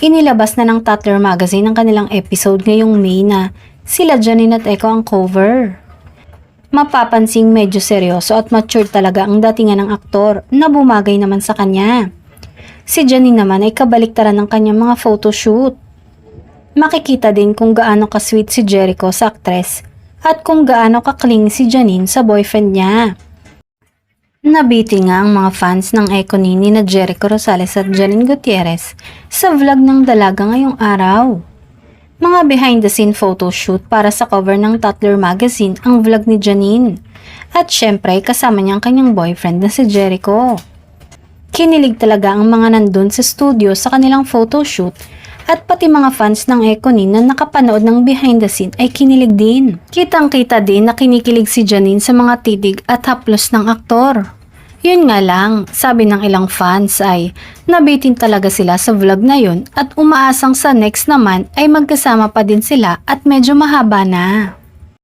Inilabas na ng Tatler Magazine ang kanilang episode ngayong May na sila Janine at Echo ang cover. Mapapansing medyo seryoso at mature talaga ang datingan ng aktor na bumagay naman sa kanya. Si Janine naman ay kabaliktaran ng kanyang mga photoshoot. Makikita din kung gaano ka-sweet si Jericho sa aktres at kung gaano ka-clingy si Janine sa boyfriend niya. Nabiti nga ang mga fans ng Echo ni na Jericho Rosales at Janine Gutierrez sa vlog ng dalaga ngayong araw. Mga behind the scene photoshoot para sa cover ng Tatler Magazine ang vlog ni Janine at syempre kasama niya ang kanyang boyfriend na si Jericho. Kinilig talaga ang mga nandun sa studio sa kanilang photoshoot at pati mga fans ng Echo ni na nakapanood ng behind the scene ay kinilig din. Kitang-kita din na kinikilig si Janine sa mga titig at haplos ng aktor. Yun nga lang, sabi ng ilang fans ay nabitin talaga sila sa vlog na yun at umaasang sa next naman ay magkasama pa din sila at medyo mahaba na.